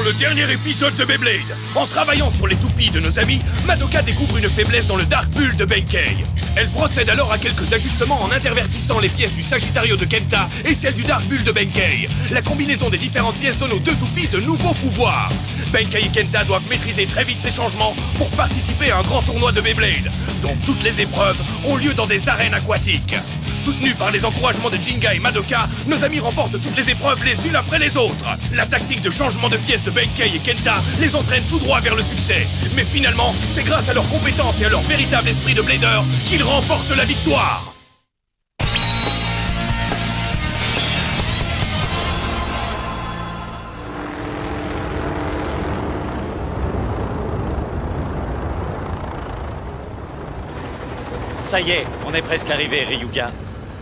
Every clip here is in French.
le dernier épisode de Beyblade. En travaillant sur les toupies de nos amis, Madoka découvre une faiblesse dans le Dark Bull de Benkei. Elle procède alors à quelques ajustements en intervertissant les pièces du Sagittario de Kenta et celles du Dark Bull de Benkei. La combinaison des différentes pièces donne aux deux toupies de nouveaux pouvoirs. Benkei et Kenta doivent maîtriser très vite ces changements pour participer à un grand tournoi de Beyblade, dont toutes les épreuves ont lieu dans des arènes aquatiques. Soutenus par les encouragements de Jinga et Madoka, nos amis remportent toutes les épreuves les unes après les autres. La tactique de changement de pièces de Benkei et Kenta les entraîne tout droit vers le succès. Mais finalement, c'est grâce à leurs compétences et à leur véritable esprit de blader qu'ils remportent la victoire. Ça y est, on est presque arrivé, Ryuga.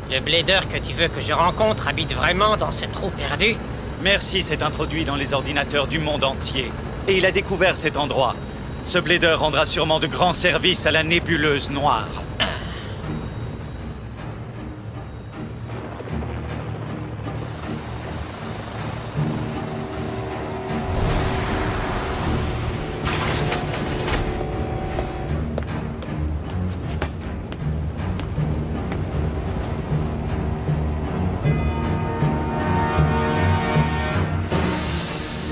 Le blader que tu veux que je rencontre habite vraiment dans ce trou perdu? Merci s'est introduit dans les ordinateurs du monde entier. Et il a découvert cet endroit. Ce blader rendra sûrement de grands services à la nébuleuse noire.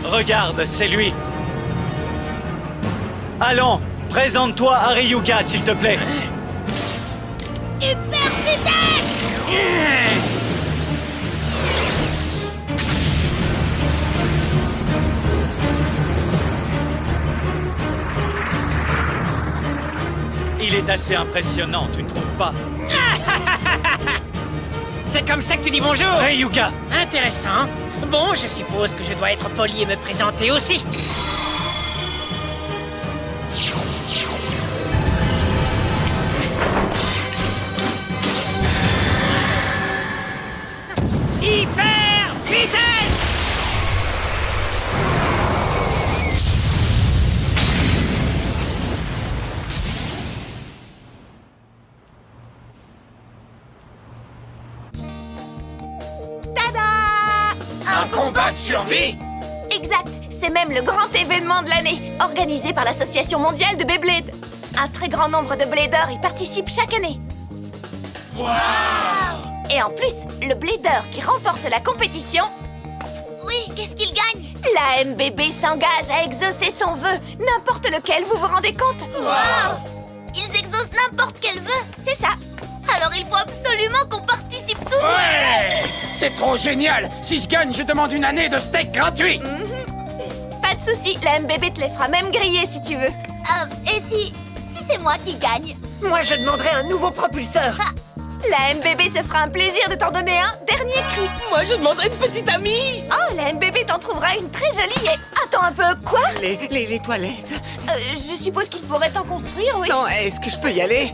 Regarde, c'est lui. Allons, présente-toi à Ryuga, s'il te plaît. Hyper vitesse! Il est assez impressionnant, tu ne trouves pas? C'est comme ça que tu dis bonjour? Ryuga! Intéressant. Bon, je suppose que je dois être poli et me présenter aussi. Hyper vitesse! Un combat de survie? Exact, c'est même le grand événement de l'année, organisé par l'Association mondiale de Beyblade. Un très grand nombre de bladers y participent chaque année. Wow! Et en plus, le blader qui remporte la compétition... Oui, qu'est-ce qu'il gagne? La MBB s'engage à exaucer son vœu, n'importe lequel, vous vous rendez compte? Wow! Ils exaucent n'importe quel vœu. C'est ça. Alors il faut absolument qu'on participe tous. Ouais! C'est trop génial! Si je gagne, je demande une année de steak gratuit! Pas de souci, la MBB te les fera même griller si tu veux. Et si c'est moi qui gagne? Moi, je demanderais un nouveau propulseur. La MBB se fera un plaisir de t'en donner un dernier cri. Moi, je demanderais une petite amie. Oh, la MBB t'en trouvera une très jolie et... Attends un peu, quoi? Les toilettes. Je suppose qu'il pourrait t'en construire, oui. Non, est-ce que je peux y aller?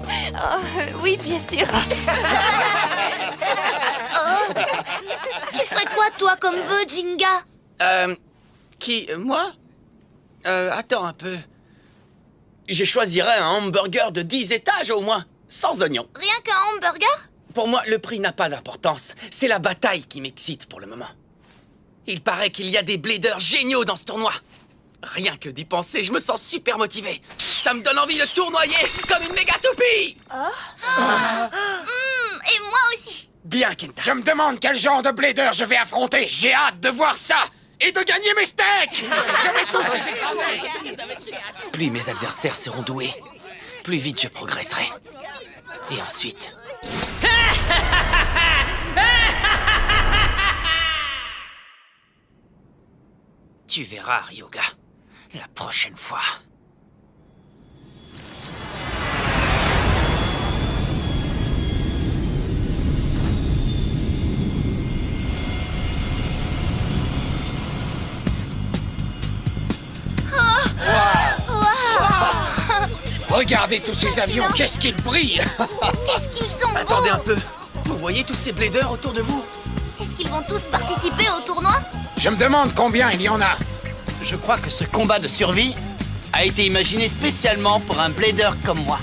Oui, bien sûr. Tu ferais quoi, toi, comme vœu, Jinga? Moi? Attends un peu. Je choisirais un hamburger de 10 étages au moins, sans oignons. Rien qu'un hamburger? Pour moi, le prix n'a pas d'importance. C'est la bataille qui m'excite pour le moment. Il paraît qu'il y a des bladers géniaux dans ce tournoi. Rien que d'y penser, je me sens super motivé. Ça me donne envie de tournoyer comme une méga toupie. Et moi aussi. Bien, Kenta. Je me demande quel genre de blader je vais affronter. J'ai hâte de voir ça et de gagner mes steaks. Je vais tous les écraser. Plus mes adversaires seront doués, plus vite je progresserai. Et ensuite... Tu verras, Ryuga, la prochaine fois. Regardez tous ces avions, qu'est-ce qu'ils brillent. Qu'est-ce qu'ils sont beaux! Attendez un peu. Vous voyez tous ces bladers autour de vous? Est-ce qu'ils vont tous participer au tournoi? Je me demande combien il y en a. Je crois que ce combat de survie a été imaginé spécialement pour un blader comme moi.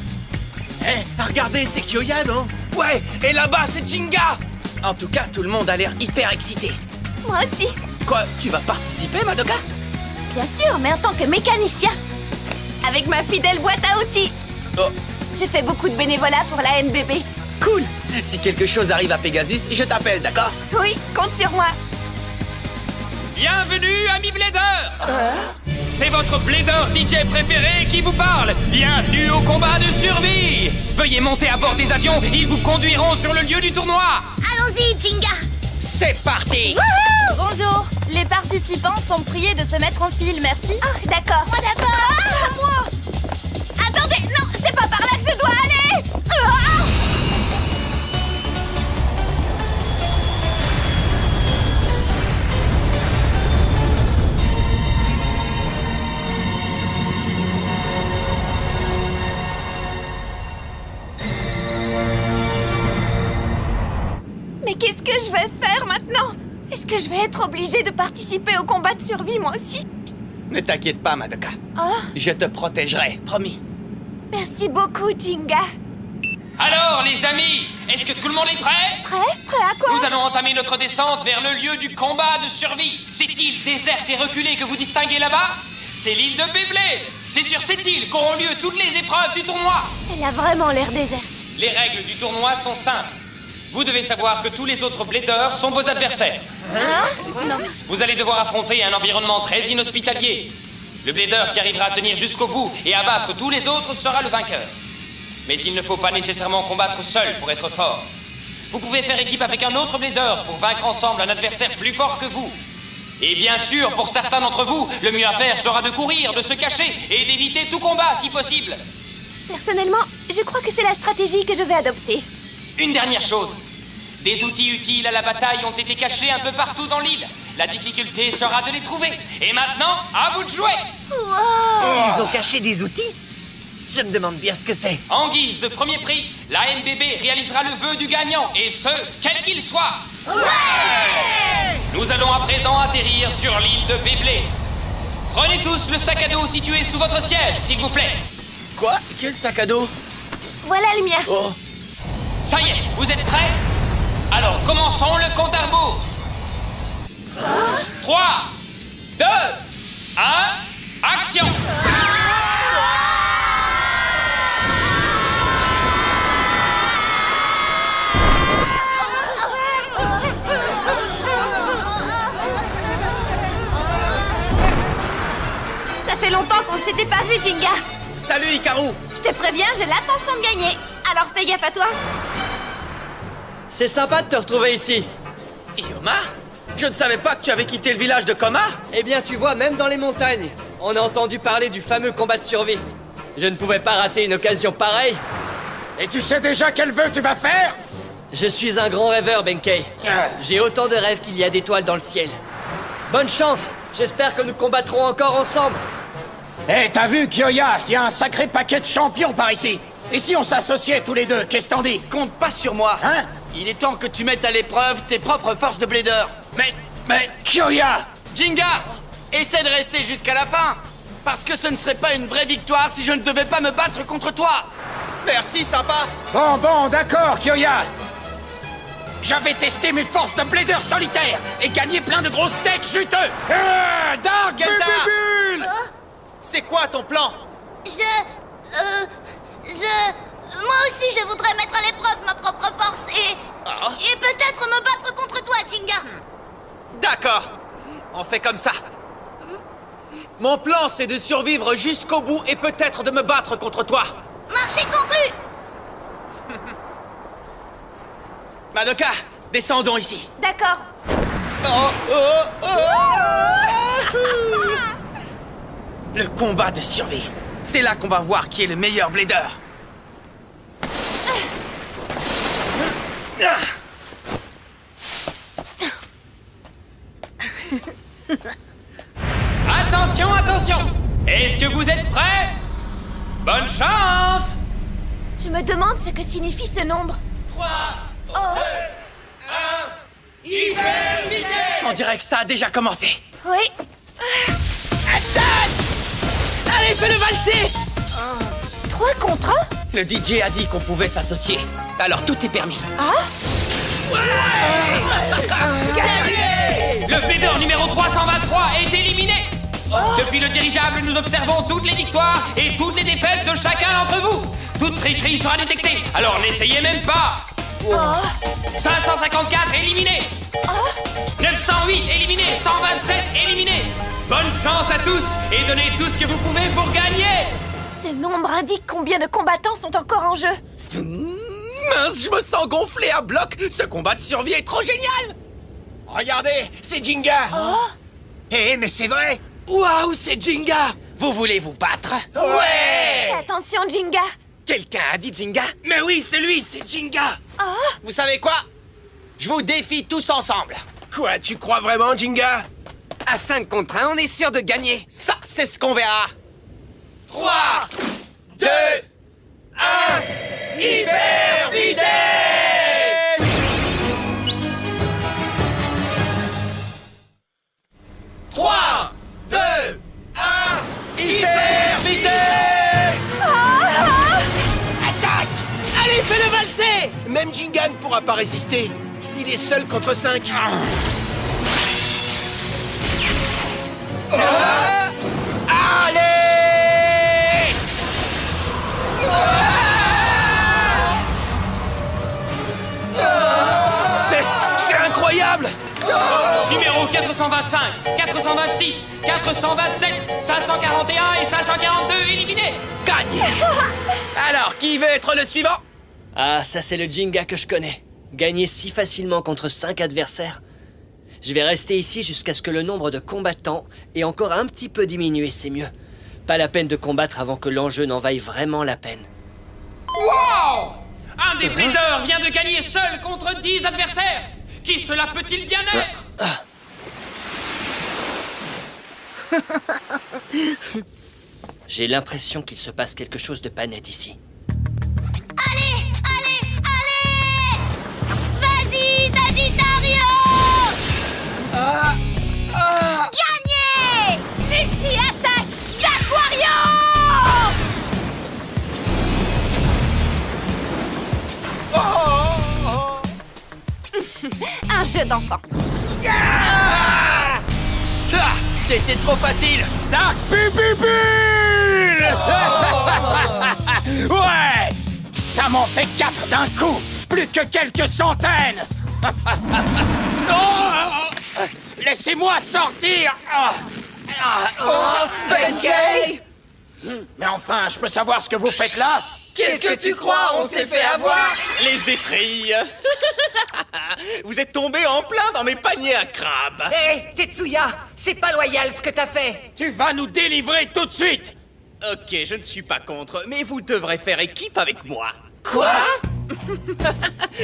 Regardez, c'est Kyoya, non? Ouais, et là-bas, c'est Jinga. En tout cas, tout le monde a l'air hyper excité. Moi aussi. Quoi, tu vas participer, Madoka? Bien sûr, mais en tant que mécanicien. Avec ma fidèle boîte à outils. Oh, J'ai fait beaucoup de bénévolat pour la NBB. cool. Si quelque chose arrive à Pegasus, je t'appelle, d'accord? Oui, compte sur moi. Bienvenue, amis Blader. C'est votre Blader DJ préféré qui vous parle. Bienvenue au combat de survie. Veuillez monter à bord des avions, ils vous conduiront sur le lieu du tournoi. Allons-y, Jinga. C'est parti. Bonjour. Les participants sont priés de se mettre en file, merci. Ah, d'accord. Moi d'abord. Moi. Attendez, non, c'est pas par là que je dois aller. Ah. Mais qu'est-ce que je vais faire maintenant? Est-ce que je vais être obligée de participer au combat de survie, moi aussi? Ne t'inquiète pas, Madoka. Oh, Je te protégerai, promis. merci beaucoup, Jinga. Alors, les amis, est-ce que tout le monde est prêt? Prêt? Prêt à quoi? Nous allons entamer notre descente vers le lieu du combat de survie. Cette île déserte et reculée que vous distinguez là-bas, c'est l'île de Beyblade. C'est sur cette île qu'auront lieu toutes les épreuves du tournoi. Elle a vraiment l'air déserte. Les règles du tournoi sont simples. Vous devez savoir que tous les autres Bladers sont vos adversaires. Hein? Non. Vous allez devoir affronter un environnement très inhospitalier. Le Blader qui arrivera à tenir jusqu'au bout et à battre tous les autres sera le vainqueur. Mais il ne faut pas nécessairement combattre seul pour être fort. Vous pouvez faire équipe avec un autre Blader pour vaincre ensemble un adversaire plus fort que vous. Et bien sûr, pour certains d'entre vous, le mieux à faire sera de courir, de se cacher et d'éviter tout combat si possible. Personnellement, je crois que c'est la stratégie que je vais adopter. Une dernière chose. Des outils utiles à la bataille ont été cachés un peu partout dans l'île. La difficulté sera de les trouver. Et maintenant, à vous de jouer. Wow! Ils ont caché des outils? Je me demande bien ce que c'est. En guise de premier prix, la NBB réalisera le vœu du gagnant, et ce, quel qu'il soit. Nous allons à présent atterrir sur l'île de Beyblade. Prenez tous le sac à dos situé sous votre siège, s'il vous plaît. Quoi? Quel sac à dos? Voilà le mien. Oh, Ça y est, vous êtes prêts? Alors commençons le compte à rebours. 3, 2, 1, action! Ça fait longtemps qu'on ne s'était pas vu, Jinga. salut Hikaru. Je te préviens, j'ai l'intention de gagner. Alors fais gaffe à toi. C'est sympa de te retrouver ici. Ioma? Je ne savais pas que tu avais quitté le village de Koma. Eh bien, tu vois, même dans les montagnes, on a entendu parler du fameux combat de survie. Je ne pouvais pas rater une occasion pareille. Et tu sais déjà quel vœu tu vas faire? Je suis un grand rêveur, Benkei. J'ai autant de rêves qu'il y a d'étoiles dans le ciel. Bonne chance. J'espère que nous combattrons encore ensemble. Eh, t'as vu, Kyoya? Il y a un sacré paquet de champions par ici. Et si on s'associait tous les deux, qu'est-ce t'en dis? Compte pas sur moi. Hein? Il est temps que tu mettes à l'épreuve tes propres forces de Blader. Mais, Kyoya! Jinga, essaie de rester jusqu'à la fin. Parce que ce ne serait pas une vraie victoire si je ne devais pas me battre contre toi. Merci, sympa. Bon, d'accord, Kyoya. J'avais testé mes forces de Blader solitaire et gagné plein de gros steaks juteux. Dark Gelda! Bull! C'est quoi ton plan? Moi aussi, je voudrais mettre à l'épreuve ma propre force et peut-être me battre contre toi, Jinga. D'accord. On fait comme ça. Mon plan, c'est de survivre jusqu'au bout et peut-être de me battre contre toi. Marché conclu. Madoka, descendons ici. D'accord. Le combat de survie. C'est là qu'on va voir qui est le meilleur Blader. Attention, attention! Est-ce que vous êtes prêts? Bonne chance! Je me demande ce que signifie ce nombre. On dirait que ça a déjà commencé. Oui. Allez, fais-le valser! 3 contre 1? Le DJ a dit qu'on pouvait s'associer. Alors tout est permis. Le Blader numéro 323 est éliminé! Depuis le dirigeable, nous observons toutes les victoires et toutes les défaites de chacun d'entre vous. Toute tricherie sera détectée, alors n'essayez même pas. 554 éliminés. 908 éliminés. 127 éliminés. Bonne chance à tous et donnez tout ce que vous pouvez pour gagner. Ce nombre indique combien de combattants sont encore en jeu. Mince, je me sens gonflé à bloc. Ce combat de survie est trop génial. Regardez, c'est Jinga. Eh, mais c'est vrai! Waouh, c'est Jinga. Vous voulez vous battre? Ouais. Attention, Jinga. Quelqu'un a dit Jinga? Mais oui, c'est lui, c'est Jinga. Vous savez quoi? Je vous défie tous ensemble. Quoi, tu crois vraiment, Jinga? À 5 contre 1, on est sûr de gagner. Ça, c'est ce qu'on verra. 3, 2, 1, hyper vitesse! 3, 2, 1, hyper vitesse! Attaque! Allez, fais-le valser! Même Jinga ne pourra pas résister. Il est seul contre 5. Allez! C'est incroyable. Numéro 425, 426, 427, 541 et 542 éliminés. Gagné. Alors, qui veut être le suivant? Ah, ça c'est le Jinga que je connais. Gagner si facilement contre 5 adversaires. Je vais rester ici jusqu'à ce que le nombre de combattants ait encore un petit peu diminué, c'est mieux. Pas la peine de combattre avant que l'enjeu n'en vaille vraiment la peine. Wow! Un des Bladers vient de gagner seul contre 10 adversaires. Qui cela peut-il bien être? J'ai l'impression qu'il se passe quelque chose de pas net ici. Allez, allez, allez! Vas-y, Sagittario! Gagné! Multi-attaque d'Aquario! Un jeu d'enfant. Ah, c'était trop facile. Dark Bubule! Ouais! Ça m'en fait 4 d'un coup. Plus que quelques centaines. Oh, laissez-moi sortir. Benkei! Mais enfin, je peux savoir ce que vous faites là? Qu'est-ce que tu crois? On s'est fait avoir! Les étrilles. Vous êtes tombé en plein dans mes paniers à crabes. Hé, Tetsuya! C'est pas loyal ce que t'as fait! Tu vas nous délivrer tout de suite. Ok, je ne suis pas contre, mais vous devrez faire équipe avec moi. Quoi?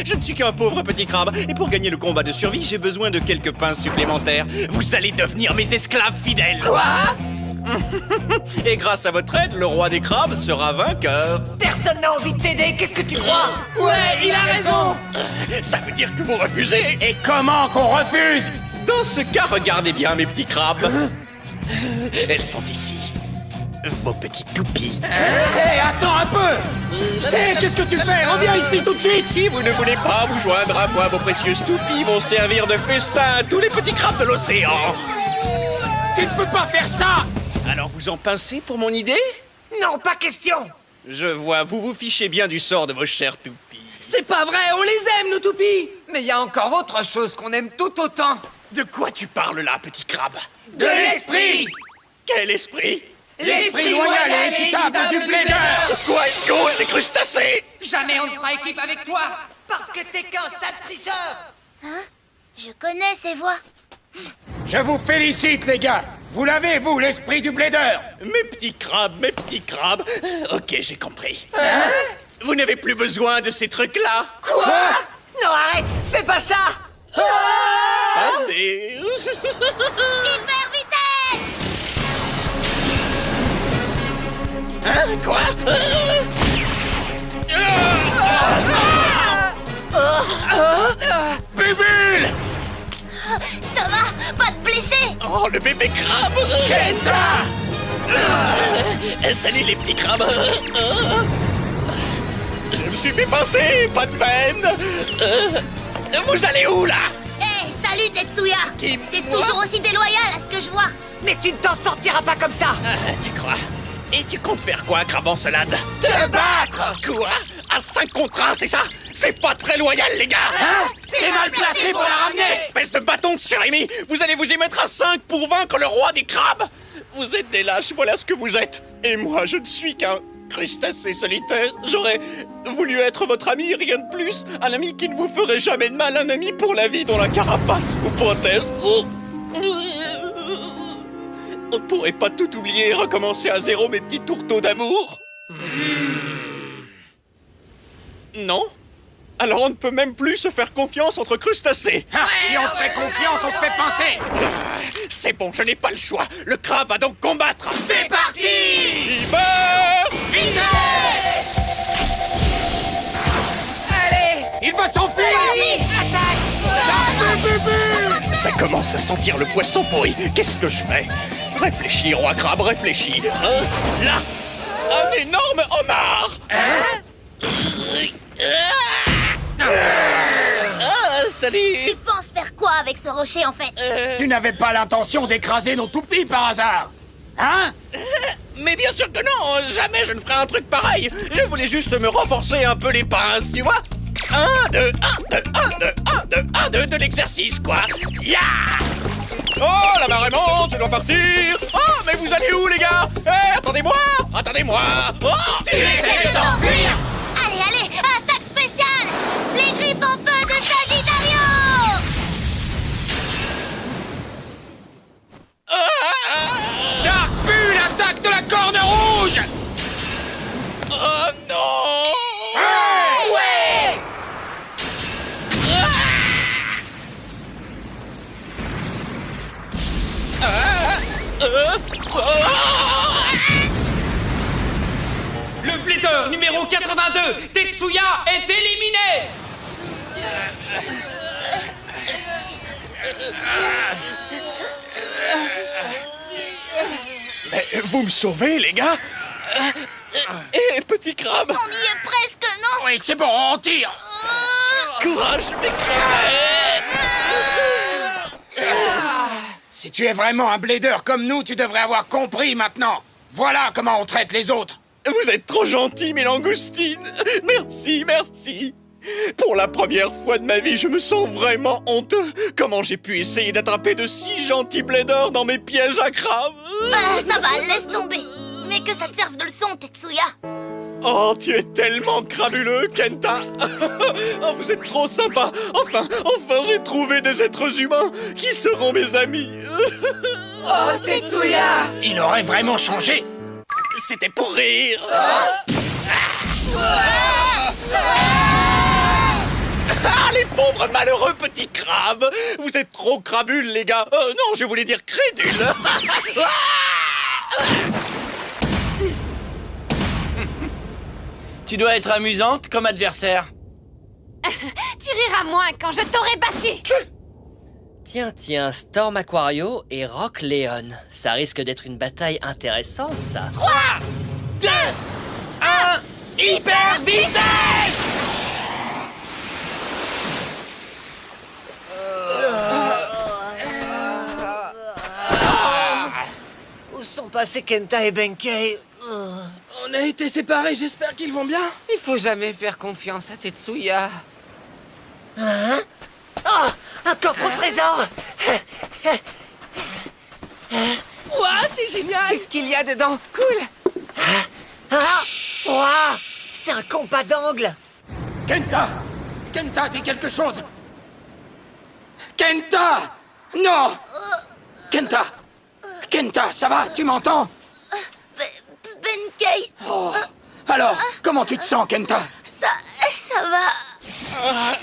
Je ne suis qu'un pauvre petit crabe, et pour gagner le combat de survie, j'ai besoin de quelques pains supplémentaires. Vous allez devenir mes esclaves fidèles. Quoi? Et grâce à votre aide, le roi des crabes sera vainqueur. Personne n'a envie de t'aider, qu'est-ce que tu crois? Ouais, il a raison. Ça veut dire que vous refusez? Et comment qu'on refuse? Dans ce cas, regardez bien mes petits crabes. Elles sont ici. Vos petites toupies. Hé, attends un peu. Hé, qu'est-ce que tu fais? Reviens ici tout de suite. Si vous ne voulez pas vous joindre à moi, vos précieuses toupies vont servir de festin à tous les petits crabes de l'océan. Tu ne peux pas faire ça. Alors vous en pincez pour mon idée? Non, pas question! Je vois, vous vous fichez bien du sort de vos chères toupies. C'est pas vrai, on les aime, nos toupies! Mais il y a encore autre chose qu'on aime tout autant! De quoi tu parles là, petit crabe? De l'esprit! Quel esprit? L'esprit loyal et équitable du Blader. Quoi, une gauche des crustacés? Jamais on ne fera équipe avec toi! Parce que t'es qu'un sale tricheur! Je connais ces voix. Je vous félicite, les gars. Vous l'avez, vous, l'esprit du Blader. Mes petits crabes, mes petits crabes. Ok, j'ai compris. Vous n'avez plus besoin de ces trucs-là. Quoi? Non, arrête! Fais pas ça! Assez. Hyper vitesse! Hein? Quoi? Bubule. Ça va? Pas de blessés? Oh, le bébé crabe. Kenta. Salut les petits crabes. Je me suis fait passer, pas de peine. Vous allez où là? Hé, salut Tetsuya! Qui, T'es moi toujours aussi déloyal à ce que je vois! Mais tu ne t'en sortiras pas comme ça. Tu crois? Et tu comptes faire quoi, crabe en salade? Te battre. Quoi? À 5 contre 1, c'est ça? C'est pas très loyal, les gars! T'es mal placé pour la ramener. Espèce de bâton de surimi! Vous allez vous y mettre à 5 pour vaincre le roi des crabes? Vous êtes des lâches, voilà ce que vous êtes! Et moi, je ne suis qu'un crustacé solitaire. J'aurais voulu être votre ami, rien de plus. Un ami qui ne vous ferait jamais de mal, un ami pour la vie dont la carapace vous protège. On ne pourrait pas tout oublier et recommencer à zéro, mes petits tourteaux d'amour? Non? Alors on ne peut même plus se faire confiance entre crustacés. Si on te fait confiance, on se fait pincer. C'est bon, je n'ai pas le choix. Le crabe va donc combattre. C'est parti. Allez! Il va s'enfuir. Ça commence à sentir le poisson pourri. Qu'est-ce que je fais? Réfléchis, roi crabe, réfléchis. Là! Un énorme homard! Salut! Tu penses faire quoi avec ce rocher, en fait? Tu n'avais pas l'intention d'écraser nos toupies par hasard, hein? Mais bien sûr que non! Jamais je ne ferai un truc pareil! Je voulais juste me renforcer un peu les pinces, tu vois? 1, 2, 1, 2, 1, 2, 1, 2, 1, 2 de l'exercice, quoi! Ya! Oh, la marée monte, je dois partir! Oh, mais vous allez où, les gars? Eh, attendez-moi! Attendez-moi! Oh! Tu essaies de t'enfuir! Allez, allez, attaque spéciale! Les griffes en feu de Sagittario! Dark Bull, attaque de la corne rouge! Oh non! Ouais! Le Blader numéro 82, Tetsuya, est éliminé. Mais vous me sauvez, les gars? Eh, petit crabe! On y est presque, non? Oui, c'est bon, on tire! Courage, mes crevettes! Si tu es vraiment un blader comme nous, tu devrais avoir compris maintenant. Voilà comment on traite les autres. Vous êtes trop gentils, mes langoustines! Merci, merci! Pour la première fois de ma vie, je me sens vraiment honteux! Comment j'ai pu essayer d'attraper de si gentils bladers dans mes pièges à crabes? Ça va, laisse tomber. Mais que ça te serve de leçon, Tetsuya. Oh, tu es tellement crabuleux, Kenta! Oh, vous êtes trop sympa! Enfin, j'ai trouvé des êtres humains qui seront mes amis! Oh, Tetsuya! Il aurait vraiment changé. C'était pour rire! Ah, les pauvres malheureux petits crabes! Vous êtes trop crabules, les gars! Non, je voulais dire crédules! Tu dois être amusante comme adversaire. Tu riras moins quand je t'aurai battu. Tiens, Storm Aquario et Rock Leon. Ça risque d'être une bataille intéressante, ça. 3, 2, 1, hyper vitesse! Où sont passés Kenta et Benkei? On a été séparés, j'espère qu'ils vont bien. Il faut jamais faire confiance à Tetsuya. Hein? Oh! Un coffre au trésor! Ouah, c'est génial. Qu'est-ce qu'il y a dedans? Cool! Ah! Ouah! C'est un compas d'angle! Kenta! Kenta, dis quelque chose! Kenta! Non! Kenta! Kenta, ça va? Tu m'entends? Benkei, Oh. Alors, comment tu te sens, Kenta? ça va. Ah,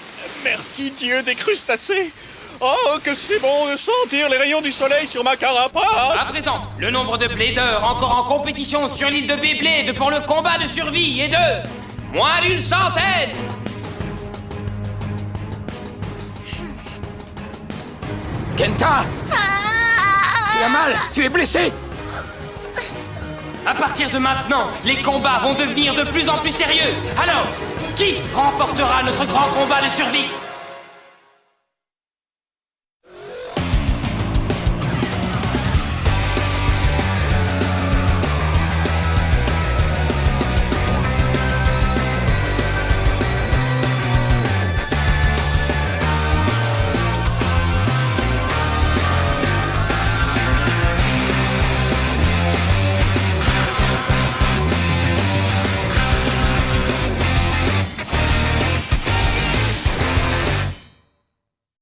merci, Dieu des crustacés! Oh, que c'est bon de sentir les rayons du soleil sur ma carapace! À présent, le nombre de Bladers encore en compétition sur l'île de Beyblade pour le combat de survie est de moins d'une centaine. Kenta! Tu as mal? Tu es blessé? À partir de maintenant, les combats vont devenir de plus en plus sérieux. Alors, qui remportera notre grand combat de survie?